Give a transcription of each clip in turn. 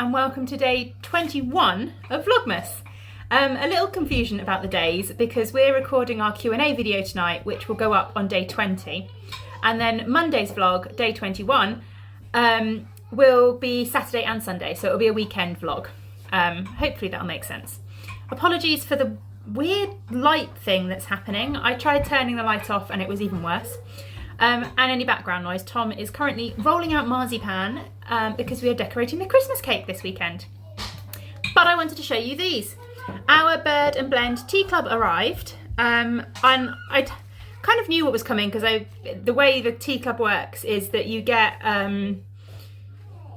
and welcome to day 21 of Vlogmas. A little confusion about the days because we're recording our Q&A video tonight, which will go up on day 20, and then Monday's vlog, day 21, will be Saturday and Sunday, so it'll be a weekend vlog. Hopefully that'll make sense. Apologies for the weird light thing that's happening. I tried turning the light off and it was even worse. And any background noise. Tom is currently rolling out marzipan because we are decorating the Christmas cake this weekend. But I wanted to show you these. Our Bird and Blend tea club arrived, and I kind of knew what was coming because the way the tea club works is that you get,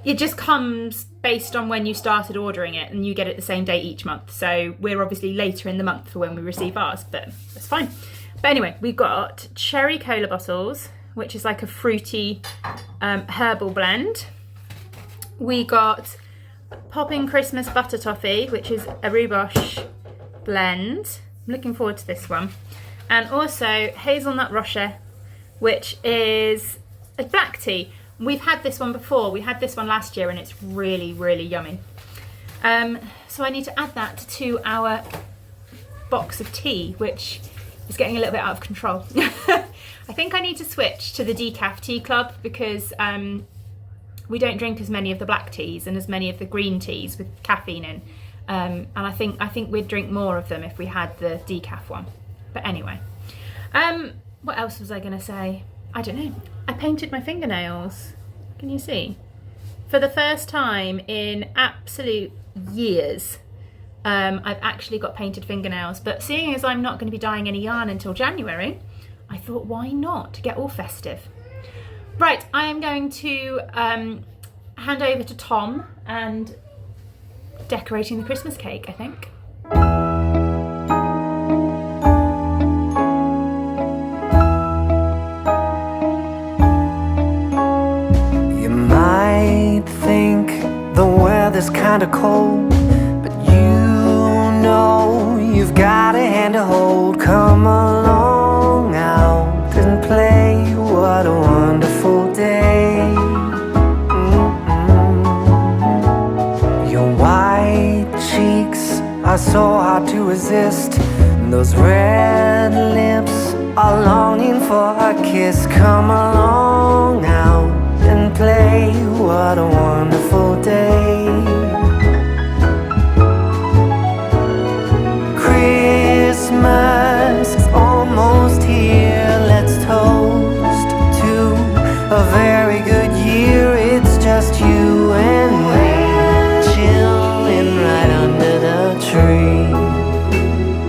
it just comes based on when you started ordering it, and you get it the same day each month. So we're obviously later in the month for when we receive ours, but that's fine. But anyway, we've got cherry cola bottles, which is like a fruity herbal blend. We got popping Christmas butter toffee, which is a rhubarb blend. I'm looking forward to this one. And also hazelnut rocher, which is a black tea. We've had this one before. We had this one last year and it's really, really yummy. So I need to add that to our box of tea, which is getting a little bit out of control. I think I need to switch to the decaf tea club because we don't drink as many of the black teas and as many of the green teas with caffeine in. And I think we'd drink more of them if we had the decaf one. But anyway, what else was I gonna say? I don't know. I painted my fingernails. Can you see? For the first time in absolute years, I've actually got painted fingernails, but seeing as I'm not going to be dyeing any yarn until January, I thought why not get all festive. Right, I am going to hand over to Tom and decorating the Christmas cake, I think. You might think the weather's kinda cold, you've got a hand to hold. Come along out and play. What a wonderful day. Your white cheeks are so hard to resist. Those red lips are longing for a kiss. Come along out and play. What a wonderful day. Christmas is almost here. Let's toast to a very good year. It's just you and me, chilling right under the tree.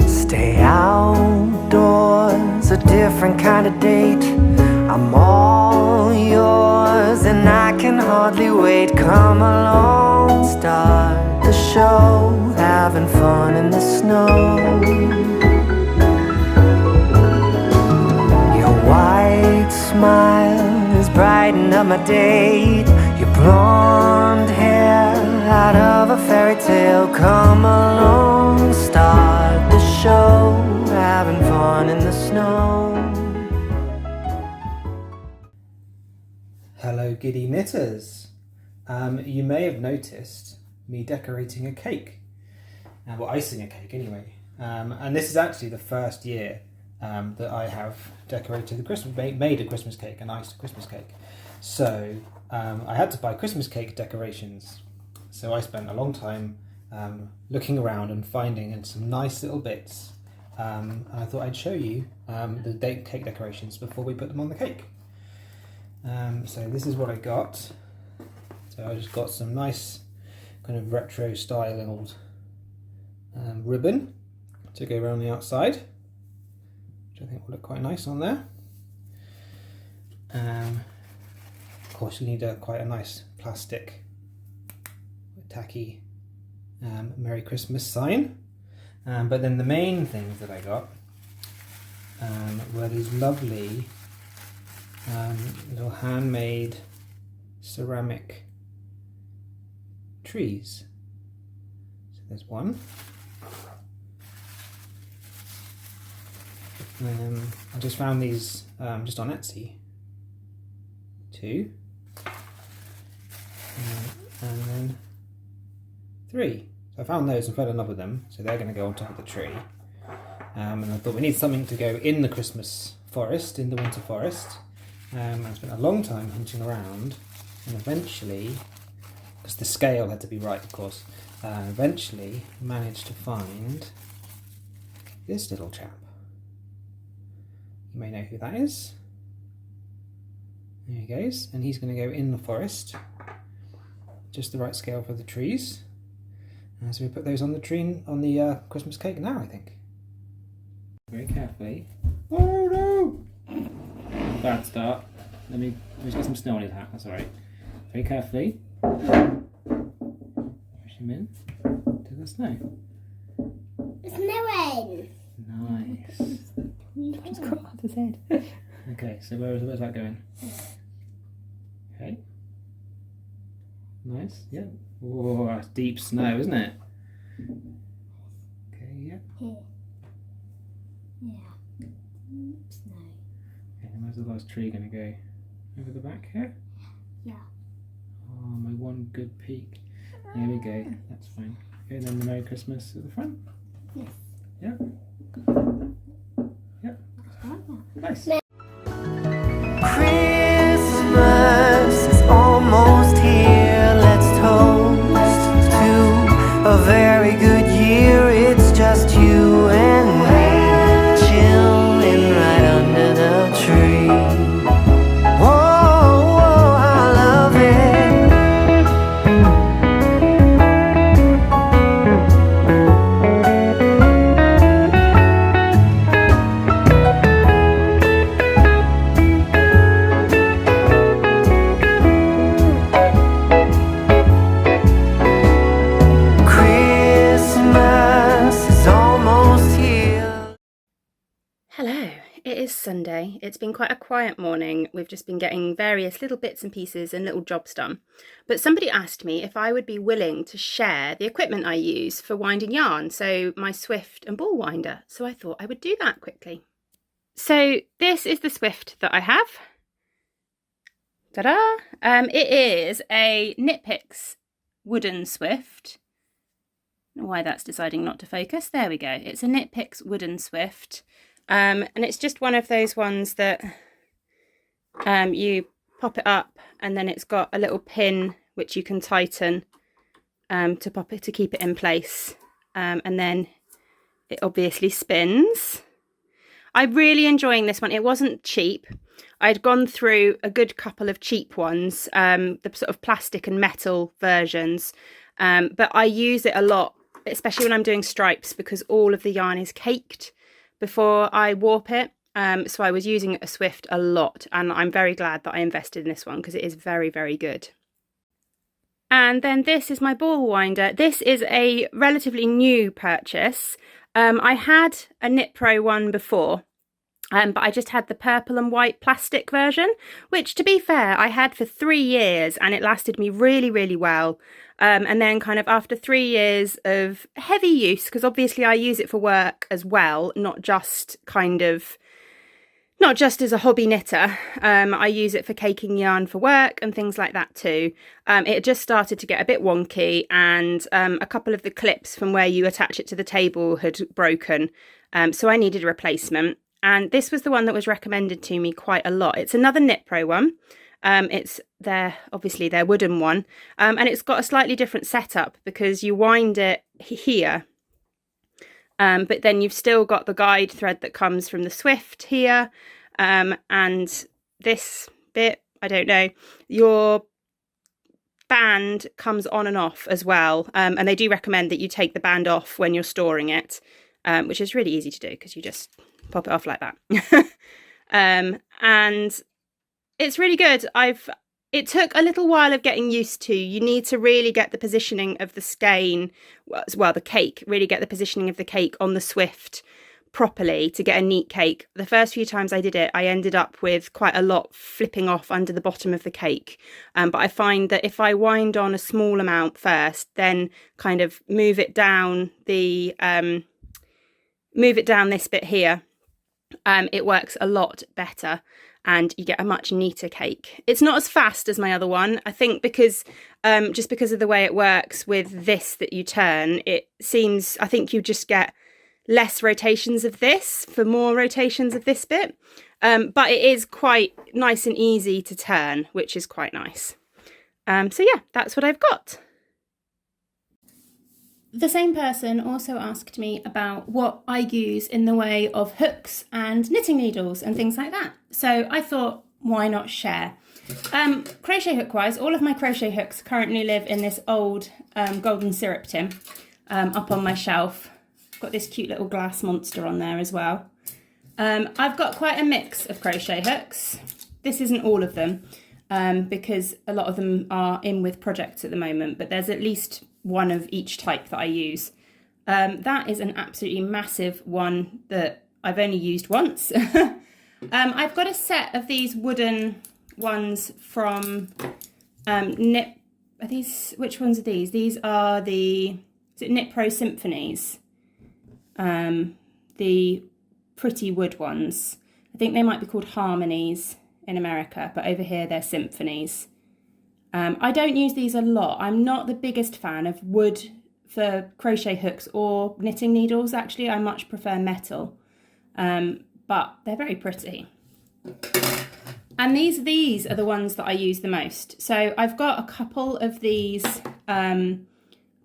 Stay outdoors, a different kind of date. I'm all yours and I can hardly wait. Come along, start the show, having fun in the snow. Your white smile is brightening up my day. Your blonde hair out of a fairy tale. Come along, start the show, having fun in the snow. Hello Giddy knitters. You may have noticed me decorating a cake. Well, icing a cake anyway. And this is actually the first year that I have decorated made a Christmas cake, an iced Christmas cake. So I had to buy Christmas cake decorations. So I spent a long time looking around and finding some nice little bits. And I thought I'd show you the cake decorations before we put them on the cake. So this is what I got. So I just got some nice kind of retro styled ribbon to go around the outside, which I think will look quite nice on there. Of course you need quite a nice plastic tacky Merry Christmas sign. But then the main things that I got were these lovely little handmade ceramic trees. So there's one. I just found these just on Etsy. Two. And then 3. So I found those and fell in love with them, so they're going to go on top of the tree. And I thought we need something to go in the Christmas forest, in the winter forest. I spent a long time hunting around, and eventually, because the scale had to be right, of course, eventually managed to find this little chap. You may know who that is. There he goes, and he's going to go in the forest. Just the right scale for the trees. And so we put those on the tree, on the Christmas cake now, I think. Very carefully. Oh no! Bad start. Let me just get some snow on his hat, that's alright. Very carefully. Push him in to the snow. It's snowing! Nice. Just cut off his head. Okay, so where's that going? Okay. Nice, yeah. Oh, that's deep snow, isn't it? Okay, yeah. Here. Yeah. Snow. Okay, and where's the last tree going to go? Over the back here? Yeah. Oh, my one good peek. There we go, that's fine. Okay, then the Merry Christmas at the front? Yes. Yeah. Yeah. Nice. Christmas is almost here. Let's toast to a very good year. It's just you and me, chilling right under the tree. Whoa, whoa, I love it. Hello, it is Sunday. It's been quite a quiet morning. We've just been getting various little bits and pieces and little jobs done. But somebody asked me if I would be willing to share the equipment I use for winding yarn, so my Swift and ball winder. So I thought I would do that quickly. So this is the Swift that I have. Ta-da! It is a Knit Picks wooden Swift. I don't know why that's deciding not to focus. There we go. It's a Knit Picks wooden Swift. And it's just one of those ones that you pop it up and then it's got a little pin which you can tighten to keep it in place. And then it obviously spins. I'm really enjoying this one. It wasn't cheap. I'd gone through a good couple of cheap ones, the sort of plastic and metal versions. But I use it a lot, especially when I'm doing stripes, because all of the yarn is caked before I warp it. So I was using a Swift a lot, and I'm very glad that I invested in this one because it is very, very good. And then this is my ball winder. This is a relatively new purchase. I had a Knit Pro one before, but I just had the purple and white plastic version, which, to be fair, I had for 3 years and it lasted me really, really well. And then kind of after 3 years of heavy use, because obviously I use it for work as well, not just as a hobby knitter. I use it for caking yarn for work and things like that too. It just started to get a bit wonky, and a couple of the clips from where you attach it to the table had broken. So I needed a replacement. And this was the one that was recommended to me quite a lot. It's another Knit Pro one. It's obviously their wooden one, and it's got a slightly different setup because you wind it here, but then you've still got the guide thread that comes from the Swift here, and this bit, I don't know, your band comes on and off as well, and they do recommend that you take the band off when you're storing it, which is really easy to do because you just pop it off like that. And it's really good. It took a little while of getting used to. You need to really get the positioning of the skein, well, the cake, really get the positioning of the cake on the Swift properly to get a neat cake. The first few times I did it, I ended up with quite a lot flipping off under the bottom of the cake. But I find that if I wind on a small amount first, then kind of move it down this bit here, it works a lot better. and you get a much neater cake. It's not as fast as my other one, I think, because just because of the way it works with this that you turn, it seems, I think you just get less rotations of this for more rotations of this bit. But it is quite nice and easy to turn, which is quite nice. So yeah, that's what I've got. The same person also asked me about what I use in the way of hooks and knitting needles and things like that. So I thought, why not share? Crochet hook wise, all of my crochet hooks currently live in this old golden syrup tin up on my shelf. Got this cute little glass monster on there as well. I've got quite a mix of crochet hooks. This isn't all of them because a lot of them are in with projects at the moment, but there's at least one of each type that I use. That is an absolutely massive one that I've only used once. I've got a set of these wooden ones from Knit. Are these, which ones are these? These are the, is it Knit Pro Symphonies? The pretty wood ones. I think they might be called Harmonies in America, but over here they're Symphonies. I don't use these a lot. I'm not the biggest fan of wood for crochet hooks or knitting needles, actually. I much prefer metal, but they're very pretty. And these are the ones that I use the most. So I've got a couple of these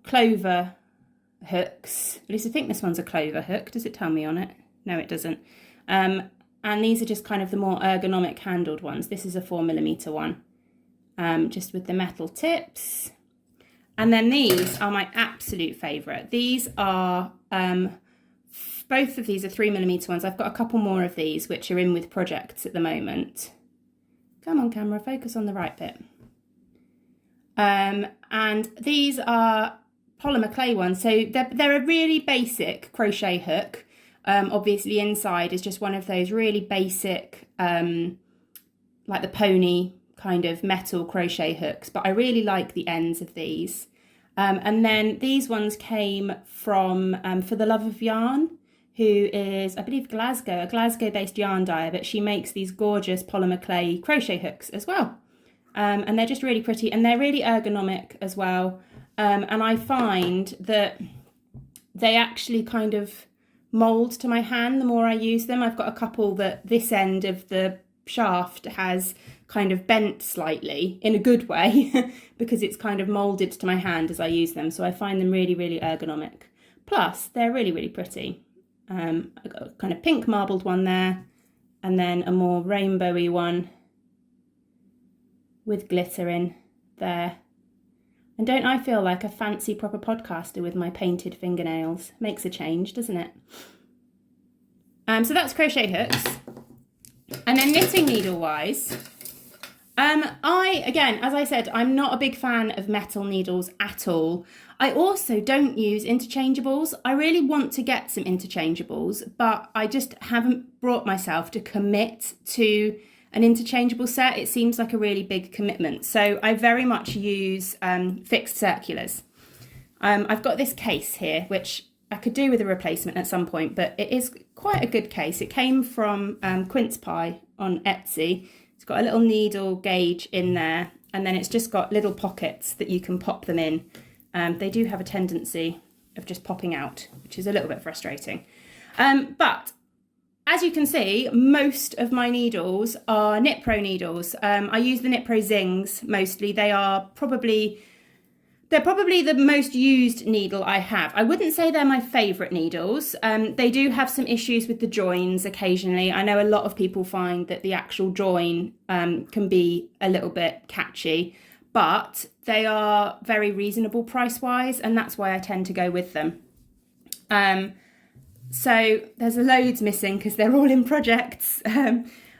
clover hooks. At least I think this one's a clover hook. Does it tell me on it? No, it doesn't. And these are just kind of the more ergonomic handled ones. This is a 4mm one. Just with the metal tips. And then these are my absolute favourite. These are, both of these are 3mm ones. I've got a couple more of these which are in with projects at the moment. Come on camera, focus on the right bit. And these are polymer clay ones. So they're a really basic crochet hook. Obviously inside is just one of those really basic, like the pony kind of metal crochet hooks, but I really like the ends of these. And then these ones came from For the Love of Yarn, who is, I believe, a Glasgow-based yarn dyer, but she makes these gorgeous polymer clay crochet hooks as well. And they're just really pretty, and they're really ergonomic as well. And I find that they actually kind of mould to my hand the more I use them. I've got a couple that this end of the shaft has kind of bent slightly in a good way because it's kind of moulded to my hand as I use them. So I find them really, really ergonomic. Plus, they're really, really pretty. I've got a kind of pink marbled one there, and then a more rainbowy one with glitter in there. And don't I feel like a fancy proper podcaster with my painted fingernails? Makes a change, doesn't it? So that's crochet hooks. And then knitting needle wise, again, as I said, I'm not a big fan of metal needles at all. I also don't use interchangeables. I really want to get some interchangeables, but I just haven't brought myself to commit to an interchangeable set. It seems like a really big commitment. So I very much use fixed circulars. I've got this case here, which I could do with a replacement at some point, but it is quite a good case. It came from Quince Pie on Etsy. It's got a little needle gauge in there, and then it's just got little pockets that you can pop them in. They do have a tendency of just popping out, which is a little bit frustrating. But as you can see, most of my needles are Knit Pro needles. I use the Knit Pro Zings mostly. They're probably the most used needle I have. I wouldn't say they're my favourite needles. They do have some issues with the joins occasionally. I know a lot of people find that the actual join can be a little bit catchy, but they are very reasonable price-wise, and that's why I tend to go with them. So there's loads missing because they're all in projects.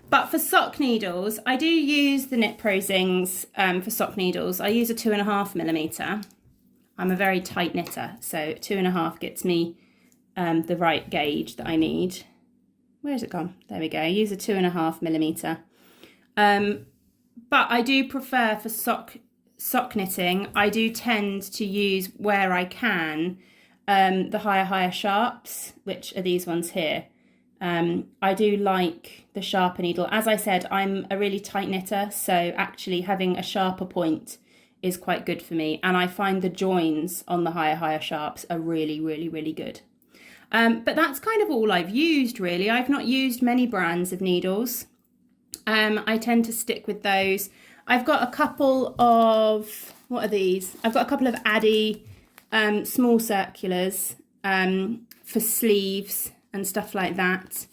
But for sock needles, I do use the Knit Pro Zings for sock needles. I use a 2.5mm. I'm a very tight knitter, so 2.5 gets me the right gauge that I need. Where's it gone? There we go. I use a 2.5mm. But I do prefer for sock knitting, I do tend to use, where I can, the higher sharps, which are these ones here. I do like the sharper needle. As I said, I'm a really tight knitter, so actually having a sharper point is quite good for me. And I find the joins on the higher sharps are really, really, really good. But that's kind of all I've used, really. I've not used many brands of needles. I tend to stick with those. I've got a couple of, what are these? I've got a couple of Addy small circulars for sleeves and stuff like that.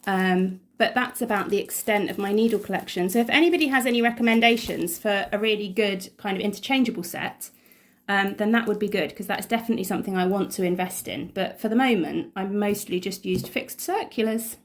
But that's about the extent of my needle collection. So if anybody has any recommendations for a really good kind of interchangeable set, then that would be good, because that's definitely something I want to invest in. But for the moment, I've mostly just used fixed circulars.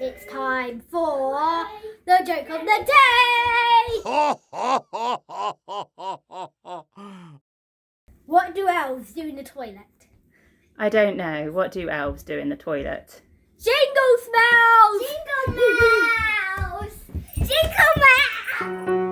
It's time for the joke of the day! What do elves do in the toilet? I don't know. What do elves do in the toilet? Jingle smells! Jingle smells! Jingle smells!